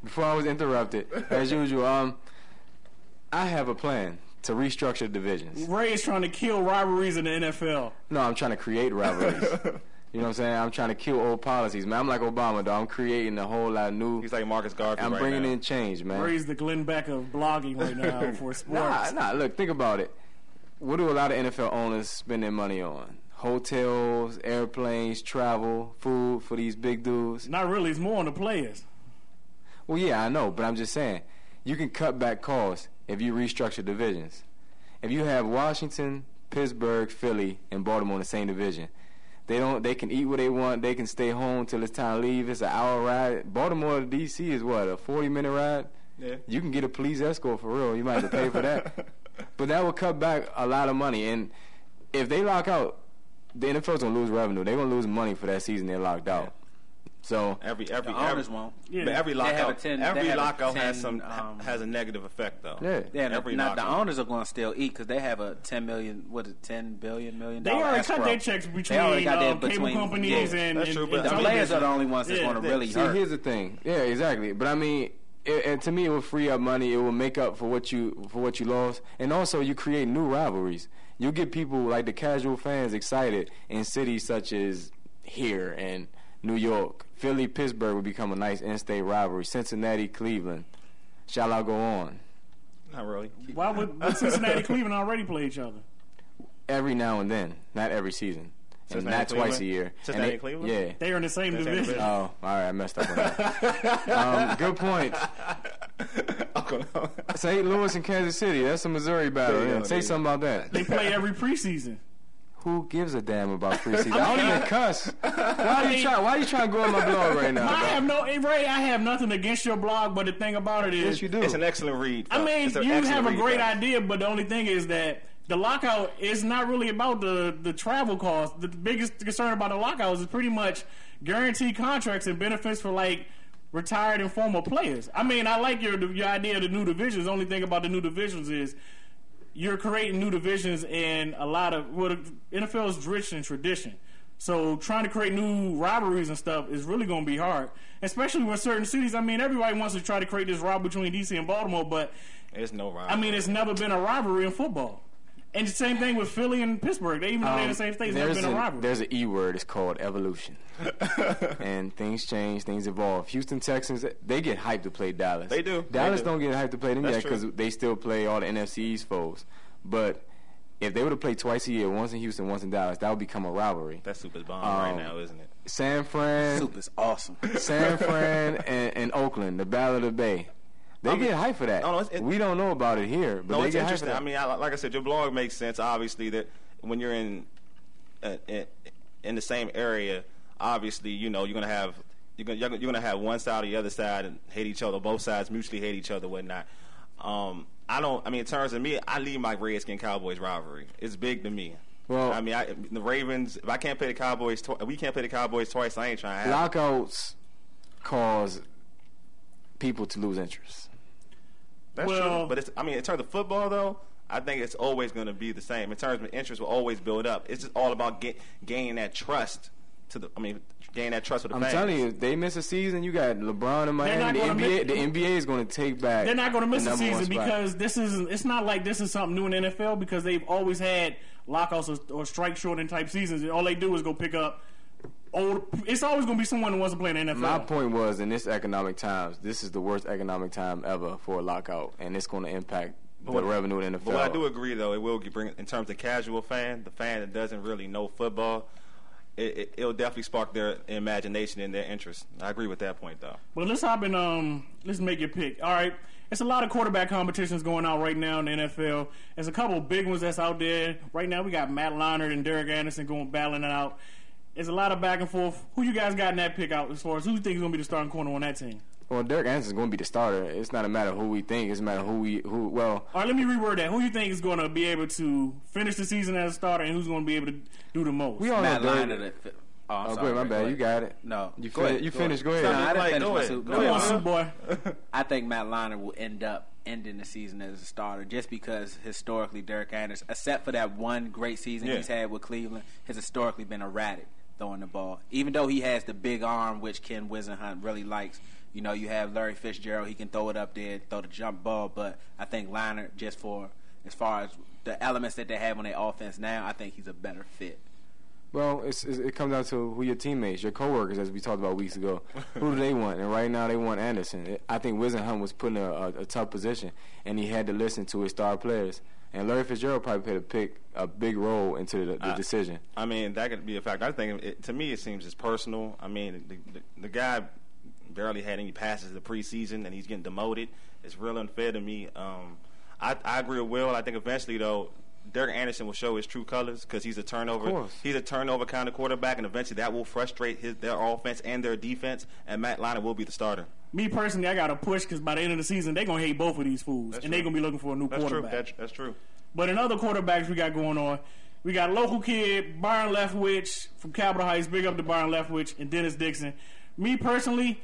before I was interrupted, as usual, I have a plan to restructure divisions. Ray is trying to kill rivalries in the NFL. No, I'm trying to create rivalries. You know what I'm saying? I'm trying to kill old policies, man. I'm like Obama, though. I'm creating a whole lot of new. He's like Marcus Garvey. I'm bringing in change, man. Ray's the Glenn Beck of blogging right now for sports. Nah. Look, think about it. What do a lot of NFL owners spend their money on? Hotels, airplanes, travel, food for these big dudes. Not really. It's more on the players. Well, yeah, I know, but I'm just saying you can cut back costs if you restructure divisions. If you have Washington, Pittsburgh, Philly, and Baltimore in the same division, they can eat what they want. They can stay home till it's time to leave. It's an hour ride. Baltimore to D.C. is what, a 40-minute ride? Yeah. You can get a police escort for real. You might have to pay for that. But that will cut back a lot of money. And if they lock out, the NFL's going to lose revenue. They're going to lose money for that season they're locked out. So every owners won't. Yeah. But every lockout has a negative effect though. Yeah. Now the owners are going to still eat because they have a $10 billion. They already cut their checks between cable companies and the players are the only ones that's going to really hurt. Here's the thing. Yeah, exactly. But I mean, and to me, it will free up money. It will make up for what you lost, and also you create new rivalries. You get people like the casual fans excited in cities such as here and New York. Philly, Pittsburgh would become a nice in-state rivalry. Cincinnati, Cleveland. Shall I go on? Not really. Why would Cincinnati, Cleveland already play each other? Every now and then, not every season. And not twice a year. Cincinnati, Cleveland? Yeah. They are in the same division. Oh, all right, I messed up on that. Good point. St. Louis and Kansas City, that's a Missouri battle. Yeah, say something about that. They play every preseason. Who gives a damn about preseason? I don't even cuss. Why are you trying to go on my blog right now? Ray, I have nothing against your blog, but the thing about it is, yes, you do. It's an excellent read. I mean, you have a great idea, but the only thing is that the lockout is not really about the travel costs. The biggest concern about the lockout is pretty much guaranteed contracts and benefits for like retired and former players. I mean, I like your idea of the new divisions. The only thing about the new divisions is you're creating new divisions and a lot of NFL is rich in tradition. So trying to create new rivalries and stuff is really going to be hard, especially with certain cities. I mean, everybody wants to try to create this rivalry between DC and Baltimore, but there's no rivalry. I mean, it's never been a rivalry in football. And the same thing with Philly and Pittsburgh. Even though they're in the same state, it's never been a rivalry. There's an E word. It's called evolution. And things change. Things evolve. Houston Texans, they get hyped to play Dallas. They do. Dallas don't get hyped to play them yet because they still play all the NFC East foes. But if they were to play twice a year, once in Houston, once in Dallas, that would become a rivalry. That's Super's bomb right now, isn't it? San Fran. Super's awesome. San Fran and Oakland, the Battle of the Bay. They get hyped for that. We don't know about it here, but they get hyped for that. I mean, like I said, your blog makes sense. Obviously, that when you're in the same area, obviously, you know, you're gonna have one side or the other side and hate each other. Both sides mutually hate each other, whatnot. In terms of me, I leave my Redskin Cowboys rivalry. It's big to me. Well, I mean, the Ravens. If I can't play the Cowboys, we can't play the Cowboys twice. I ain't trying to have lockouts cause people to lose interest. That's true. But in terms of football, though, I think it's always going to be the same. In terms of interest, will always build up. It's just all about gaining that trust gaining that trust with the fans. I'm telling you, they miss a season. You got LeBron in Miami. The NBA is going to take back. They're not going to miss a season because it's not like this is something new in the NFL because they've always had lockouts or strike shortening type seasons. All they do is go pick up. It's always going to be someone who wants to play in the NFL. My point was, in this economic times, this is the worst economic time ever for a lockout, and it's going to impact the revenue in the NFL. But what I do agree, though, it will bring, in terms of casual fan, the fan that doesn't really know football, it'll definitely spark their imagination and their interest. I agree with that point, though. Well, let's hop in. Let's make your pick. All right. It's a lot of quarterback competitions going on right now in the NFL. There's a couple of big ones that's out there. Right now we got Matt Leinart and Derek Anderson battling it out. There's a lot of back and forth. Who you guys got in that pick out as far as who you think is going to be the starting corner on that team? Well, Derek Anderson is going to be the starter. It's not a matter of who we think. It's a matter of who. All right, let me reword that. Who you think is going to be able to finish the season as a starter, and who's going to be able to do the most? We all Matt know Leinart. Oh, go ahead, my bad. You got it. No, you finished. Go ahead. No, I didn't finish my suit. Come on, Sue boy. I think Matt Leinart will end up ending the season as a starter just because historically Derek Anderson, except for that one great season he's had with Cleveland, has historically been erratic throwing the ball. Even though he has the big arm, which Ken Wisenhunt really likes, You know, you have Larry Fitzgerald. He can throw it up there, throw the jump ball. But I think Leinart, just for as far as the elements that they have on their offense now, I think he's a better fit. Well, it comes down to who your teammates, your coworkers, as we talked about weeks ago. Who do they want? And right now they want Anderson. I think Whisenhunt was put in a tough position, and he had to listen to his star players. And Larry Fitzgerald probably played a big role into the decision. I mean, that could be a factor. I think, to me, it seems just personal. I mean, the guy barely had any passes the preseason, and he's getting demoted. It's real unfair to me. I agree with Will. I think eventually, though, Derek Anderson will show his true colors because he's a turnover kind of quarterback, and eventually that will frustrate their offense and their defense, and Matt Leinart will be the starter. Me personally, I got to push because by the end of the season, they're going to hate both of these fools, and they're going to be looking for a new quarterback. That's true. But in other quarterbacks we got going on, we got local kid Byron Leftwich from Capitol Heights. Big up to Byron Leftwich and Dennis Dixon. Me personally,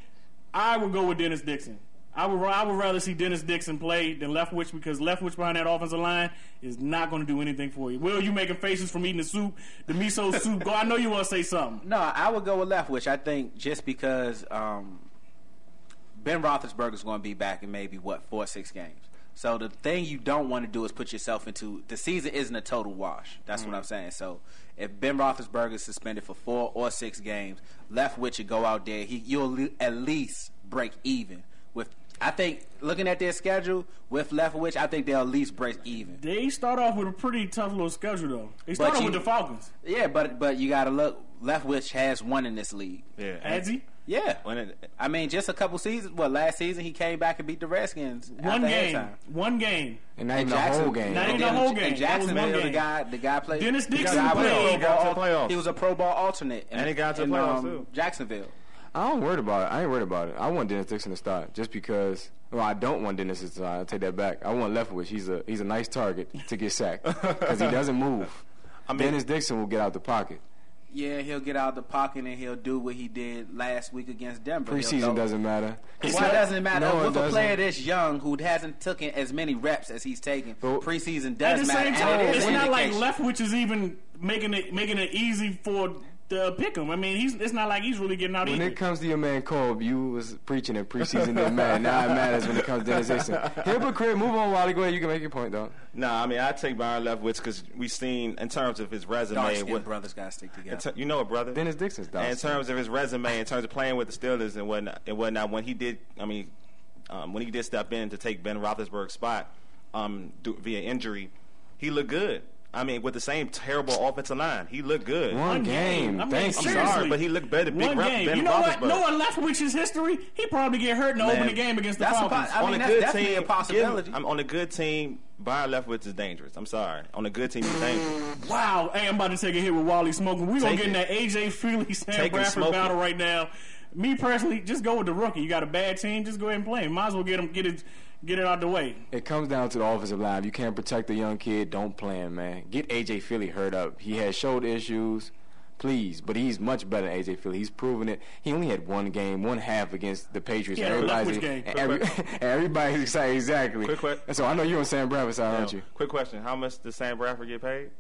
I would go with Dennis Dixon. I would rather see Dennis Dixon play than Leftwich because Leftwich behind that offensive line is not going to do anything for you. Will, you making faces from eating the soup, the miso soup? Go, I know you want to say something. No, I would go with Leftwich. I think just because Ben Roethlisberger is going to be back in maybe 4 or 6 games. So the thing you don't want to do is put yourself into the season isn't a total wash. That's what I'm saying. So if Ben Roethlisberger is suspended for 4 or 6 games, Leftwich would go out there. You'll at least break even with. I think looking at their schedule with Leftwich, I think they'll at least break even. They start off with a pretty tough little schedule, though. They start off with the Falcons. Yeah, but you got to look. Leftwich has won in this league. Yeah, has he? Yeah. I mean, just a couple seasons. Last season he came back and beat the Redskins. One game. And not even the whole game. Not even the whole game. In Jacksonville, the guy played. Dennis Dixon played. He was a Pro Bowl alternate. And he got to the playoffs, too. Jacksonville. I ain't worried about it. I want Dennis Dixon to start just because. Well, I don't want Dennis to start. I'll take that back. I want Leftwich. He's a nice target to get sacked because he doesn't move. Dennis Dixon will get out the pocket. Yeah, he'll get out of the pocket and he'll do what he did last week against Denver. Preseason doesn't matter. Why doesn't it matter? With a player this young who hasn't taken as many reps as he's taken, preseason does matter. At the same time, it's not like Leftwich is even making it easy for to pick him. I mean, it's not like he's really getting out. When it comes to your man Kolb, you was preaching that preseason didn't matter. Now it matters when it comes to Dennis Dixon. Hypocrite. Move on, Wally. Go ahead. You can make your point, dog. Nah, I mean, I take Byron Leftwich because we've seen in terms of his resume. What brothers got to stick together? You know it, brother. Dennis Dixon's dog. In terms of his resume, in terms of playing with the Steelers and whatnot, when he did, when he did step in to take Ben Roethlisberger's spot via injury, he looked good. I mean, with the same terrible offensive line, he looked good. One game. I mean, I'm sorry, but he looked better. One game. Ben you know Roethlisberger. what? No one Leftwich's history. He probably get hurt in the opening game against the Falcons. That's definitely a possibility. I'm on a good team. Byron Leftwich is dangerous. I'm sorry. On a good team, he's dangerous. Wow. Hey, I'm about to take a hit with Wally smoking. We're going to get in that A.J. Feely, Sam Bradford battle right now. Me personally, just go with the rookie. You got a bad team, just go ahead and play him. Might as well get it out the way. It comes down to the offensive line. If you can't protect a young kid, don't play him, man. Get A.J. Feely hurt up. He has shoulder issues, please. But he's much better than A.J. Feely. He's proven it. He only had one half against the Patriots. Yeah, Everybody's excited. Exactly. Quick question. So I know you're on Sam Bradford's side, aren't you? Quick question. How much does Sam Bradford get paid?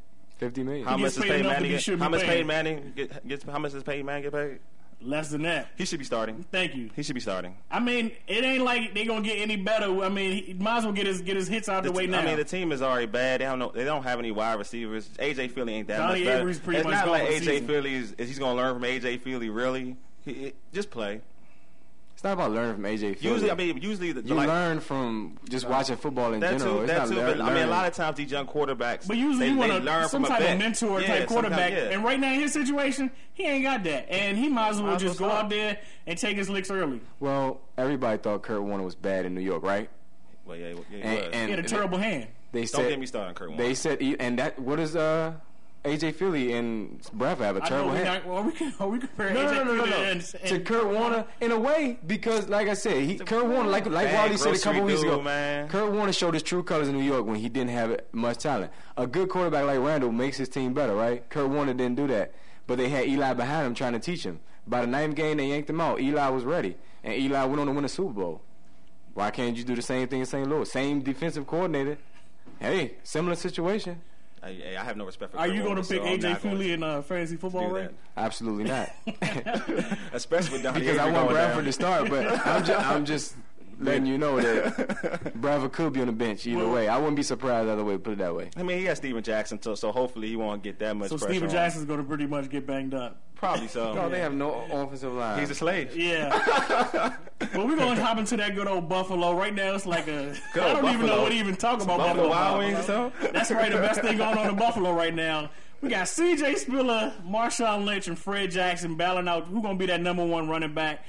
$50 million. How much does Peyton Manning get paid? How much does Peyton Manning get paid? Less than that. He should be starting. Thank you. He should be starting. I mean, it ain't like they gonna get any better. I mean, he might as well get his hits out the way now. I mean, the team is already bad. They don't have any wide receivers. AJ Feely ain't that Johnny much better. Avery's pretty it's much not like AJ season. Feely is he's gonna learn from AJ Feely. Really, just play. It's not about learning from A.J. Feely. Usually you learn from just watching football in general. But a lot of times these young quarterbacks, but usually you want learn some from type a of mentor type quarterback. And right now in his situation, he ain't got that, and he might as well just go out there and take his licks early. Well, everybody thought Kurt Warner was bad in New York, right? Well, yeah, he was. He had a terrible hand. Don't get me started on Kurt Warner. They said, and that what is A.J. Feely and Bradford have a terrible hand. Are we comparing No. To Kurt Warner in a way because, like I said, Kurt Warner, like Wally said a couple weeks ago, Kurt Warner showed his true colors in New York when he didn't have much talent. A good quarterback like Randall makes his team better, right? Kurt Warner didn't do that, but they had Eli behind him trying to teach him. By the 9th game, they yanked him out. Eli was ready, and Eli went on to win a Super Bowl. Why can't you do the same thing in St. Louis? Same defensive coordinator. Hey, similar situation. I have no respect for. Are Kurt you going to Warner, pick so I'm AJ not gonna Feely in fantasy football, do Ray? that. Absolutely not. Especially with Donnie Because I Avery want going Bradford down. to start, but I'm just letting you know that Bradford could be on the bench either way. I wouldn't be surprised either way. Put it that way. I mean, he has Steven Jackson, so hopefully he won't get that much So pressure. Steven on him. Jackson's going to pretty much get banged up. Probably so. No, they have no offensive line. He's a slave. Yeah. Well, we're going to hop into that good old Buffalo. Right now, it's like a... Good I old don't even know Buffalo. what to even talk about Buffalo Buffalo. Wild Wings or something? That's right, the best thing going on in Buffalo right now. We got C.J. Spiller, Marshawn Lynch, and Fred Jackson battling out who's going to be that number one running back.